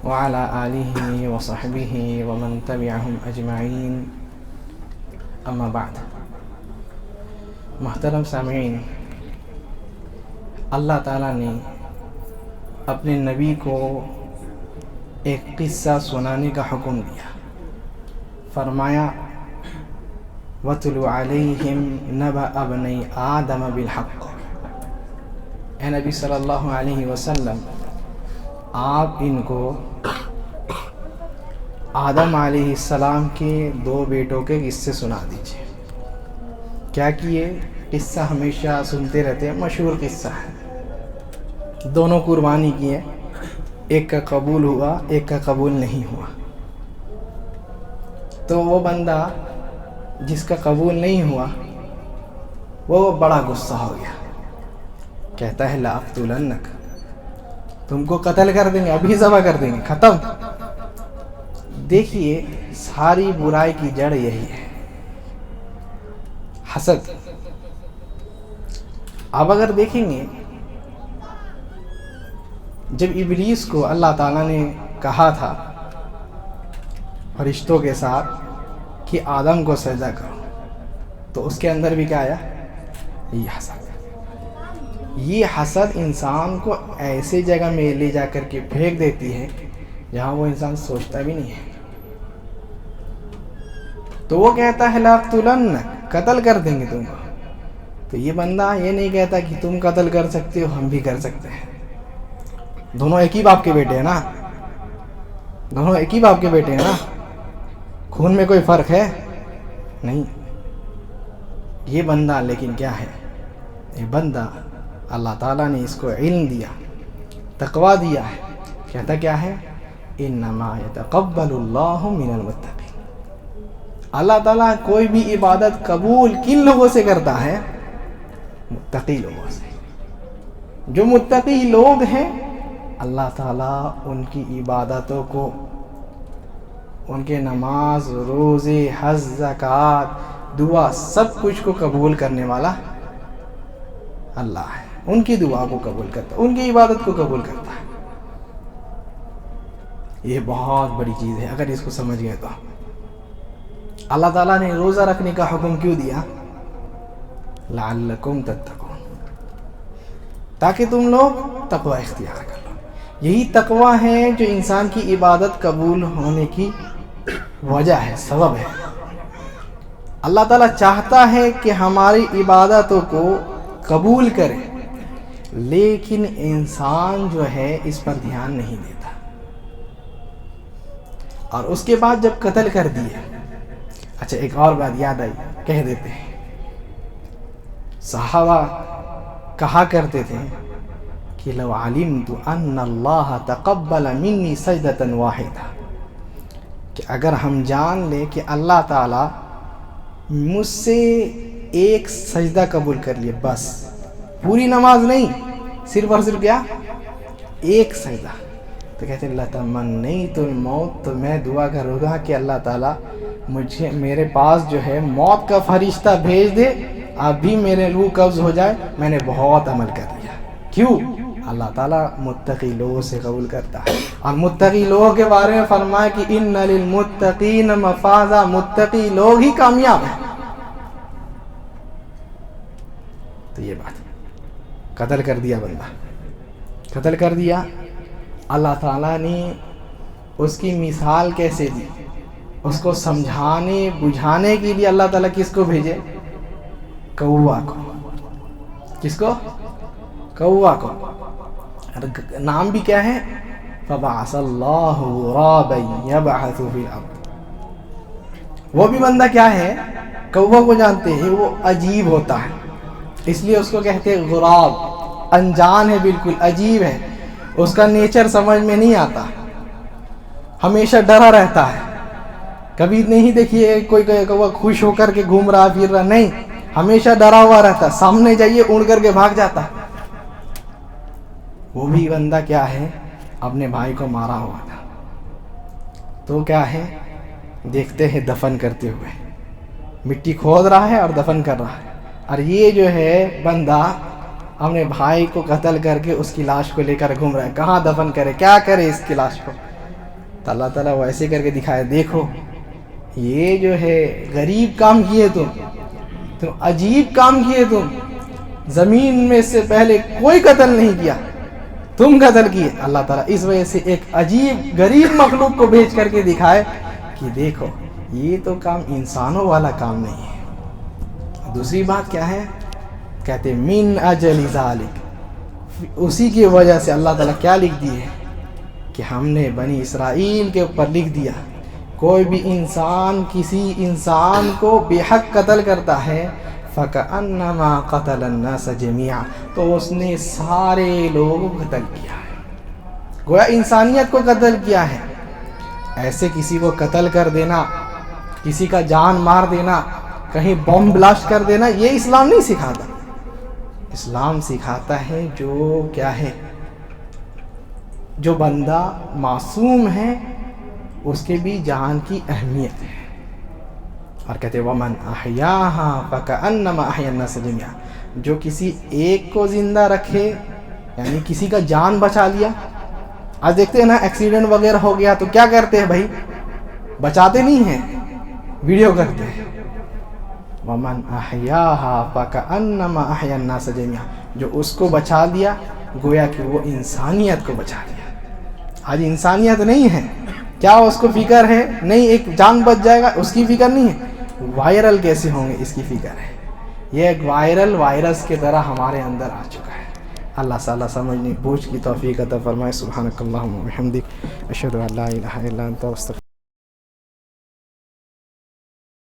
وعلى آله وصحبه ومن تبعهم أجمعين اما بعد. محترم سامعین، اللہ تعالیٰ نے اپنے نبی کو ایک قصہ سنانے کا حکم دیا. فرمایا وَاتْلُ عَلَيْهِمْ نَبَأَ ابْنَيْ آدَمَ بِالْحَقِّ. اے نبی صلی اللہ علیہ وسلم، آپ ان کو آدم علیہ السلام کے 2 بیٹوں کے قصے سنا دیجیے. کیا کیے؟ قصہ ہمیشہ سنتے رہتے ہیں، مشہور قصہ ہے. دونوں قربانی کیے، ایک کا قبول ہوا، ایک کا قبول نہیں ہوا. تو وہ بندہ جس کا قبول نہیں ہوا وہ بڑا غصہ ہو گیا. کہتا ہے لَأَقْتُلَنَّكَ، تم کو قتل کر دیں گے، ابھی ذبح کر دیں گے، ختم. دیکھیے، ساری برائی کی جڑ یہی ہے، حسد. اب اگر دیکھیں گے، جب ابلیس کو اللہ تعالیٰ نے کہا تھا فرشتوں کے ساتھ کہ آدم کو سجدہ کرو، تو اس کے اندر بھی کیا آیا؟ یہ حسد. یہ حسد انسان کو ایسے جگہ میں لے جا کر کے پھینک دیتی ہے جہاں وہ انسان سوچتا بھی نہیں ہے. تو وہ کہتا ہے لَأَقْتُلَنَّكَ، قتل کر دیں گے تم کو. تو یہ بندہ یہ نہیں کہتا کہ تم قتل کر سکتے ہو، ہم بھی کر سکتے ہیں. دونوں ایک ہی باپ کے بیٹے ہیں نا، دونوں ایک ہی باپ کے بیٹے ہیں نا، خون میں کوئی فرق ہے نہیں. یہ بندہ لیکن کیا ہے؟ یہ بندہ اللہ تعالیٰ نے اس کو علم دیا، تقویٰ دیا ہے. کہتا کیا ہے؟ انما یتقبل اللہ من المتقین. اللہ تعالیٰ کوئی بھی عبادت قبول کن لوگوں سے کرتا ہے؟ متقی لوگوں سے. جو متقی لوگ ہیں اللہ تعالیٰ ان کی عبادتوں کو، ان کے نماز، روزے، حج، زکوٰۃ، دعا، سب کچھ کو قبول کرنے والا اللہ ہے. ان کی دعا کو قبول کرتا ہے، ان کی عبادت کو قبول کرتا ہے. یہ بہت بڑی چیز ہے اگر اس کو سمجھ گئے تو. اللہ تعالیٰ نے روزہ رکھنے کا حکم کیوں دیا؟ لعلکم تتقون، تاکہ تم لوگ تقوی اختیار کر لو. یہی تقوی ہے جو انسان کی عبادت قبول ہونے کی وجہ ہے، سبب ہے. اللہ تعالیٰ چاہتا ہے کہ ہماری عبادتوں کو قبول کرے، لیکن انسان جو ہے اس پر دھیان نہیں دیتا. اور اس کے بعد جب قتل کر دیا، اچھا ایک اور بات یاد آئی، کہہ دیتے ہیں. صحابہ کہا کرتے تھے کہ لو علمت ان اللہ تقبل منی سجدۃ واحدہ، کہ اگر ہم جان لیں کہ اللہ تعالیٰ مجھ سے ایک سجدہ قبول کر لیے، بس پوری نماز نہیں، صرف اور صرف کیا؟ ایک سجدہ. تو کہتے ہیں لَتَمَنَّيْتُ الْمَوْتَ، تو میں دعا کروں گا کہ اللہ تعالیٰ مجھے، میرے پاس جو ہے موت کا فرشتہ بھیج دے، ابھی میرے روح قبض ہو جائے، میں نے بہت عمل کر لیا. کیوں؟ اللہ تعالیٰ متقی لوگوں سے قبول کرتا ہے. اور متقی لوگوں کے بارے میں فرمایا کہ ان للمتقین مفازا، متقی لوگ ہی کامیاب ہیں. تو یہ بات، قتل کر دیا بندہ، قتل کر دیا. اللہ تعالیٰ نے اس کی مثال کیسے دی؟ اس کو سمجھانے بجھانے کے لیے اللہ تعالیٰ کس کو بھیجے؟ کوا کو. کس کو؟ کوا کو. نام بھی کیا ہے؟ فَبَعَثَ اللَّهُ غُرَابًا يَبْعَثُ فِي الْأَرْضِ. وہ بھی بندہ کیا ہے؟ کوا کو جانتے ہیں، وہ عجیب ہوتا ہے، اس لیے اس کو کہتے ہیں غراب. انجان ہے، بالکل عجیب ہے، اس کا نیچر سمجھ میں نہیں آتا، ہمیشہ ڈرا رہتا ہے. کبھی نہیں دیکھیے کوئی کوا خوش ہو کر کے گھوم رہا پھر رہا، نہیں، ہمیشہ ڈرا ہوا رہتا. سامنے جائیے اڑ کر کے بھاگ جاتا. وہ بھی بندہ کیا ہے؟ اپنے بھائی کو مارا ہوا تھا. تو کیا ہے؟ دیکھتے ہیں دفن کرتے ہوئے، مٹی کھود رہا ہے اور دفن کر رہا ہے. اور یہ جو ہے بندہ اپنے بھائی کو قتل کر کے اس کی لاش کو لے کر گھوم رہا ہے. کہاں دفن کرے، کیا کرے اس کی لاش کو؟ تو اللہ تعالیٰ ویسے کر کے دکھایا، دیکھو یہ جو ہے غریب کام کیے تم عجیب کام کیے، تم زمین میں سے پہلے کوئی قتل نہیں کیا، تم قتل کیے۔ اللہ تعالیٰ اس وجہ سے ایک عجیب غریب مخلوق کو بھیج کر کے دکھائے کہ دیکھو یہ تو کام انسانوں والا کام نہیں ہے۔ دوسری بات کیا ہے؟ کہتے من اجل ذالک، اسی کی وجہ سے اللہ تعالیٰ کیا لکھ دیے کہ ہم نے بنی اسرائیل کے اوپر لکھ دیا، کوئی بھی انسان کسی انسان کو بے حق قتل کرتا ہے فَكَأَنَّمَا قَتَلَ النَّاسَ جَمِيعًا، تو اس نے سارے لوگوں کو قتل کیا ہے، گویا انسانیت کو قتل کیا ہے۔ ایسے کسی کو قتل کر دینا، کسی کا جان مار دینا، کہیں بم بلاسٹ کر دینا، یہ اسلام نہیں سکھاتا۔ اسلام سکھاتا ہے جو کیا ہے، جو بندہ معصوم ہے اس کے بھی جان کی اہمیت ہے۔ اور کہتے ہیں وَمَنْ أَحْيَاهَا فَكَأَنَّمَا أَحْيَا النَّاسَ جَمِيعًا، جو کسی ایک کو زندہ رکھے یعنی کسی کا جان بچا لیا۔ آج دیکھتے ہیں نا ایکسیڈنٹ وغیرہ ہو گیا تو کیا کرتے ہیں بھائی، بچاتے نہیں ہیں، ویڈیو کرتے ہیں۔ وَمَنْ أَحْيَاهَا فَكَأَنَّمَا أَحْيَا النَّاسَ جَمِيعًا، جو اس کو بچا لیا گویا کہ وہ انسانیت کو بچا لیا۔ آج انسانیت نہیں ہے، کیا اس کو فکر ہے؟ نہیں، ایک جان بچ جائے گا اس کی فکر نہیں ہے، وائرل کیسے ہوں گے اس کی فکر ہے۔ یہ ایک وائرل وائرس کی طرح ہمارے اندر آ چکا ہے۔ اللہ تعالیٰ سمجھنے بوجھ کی توفیق عطا فرمائے۔ سبحانک اللہم و بحمدک، اشہد ان لا الہ الا انت، استغفرک۔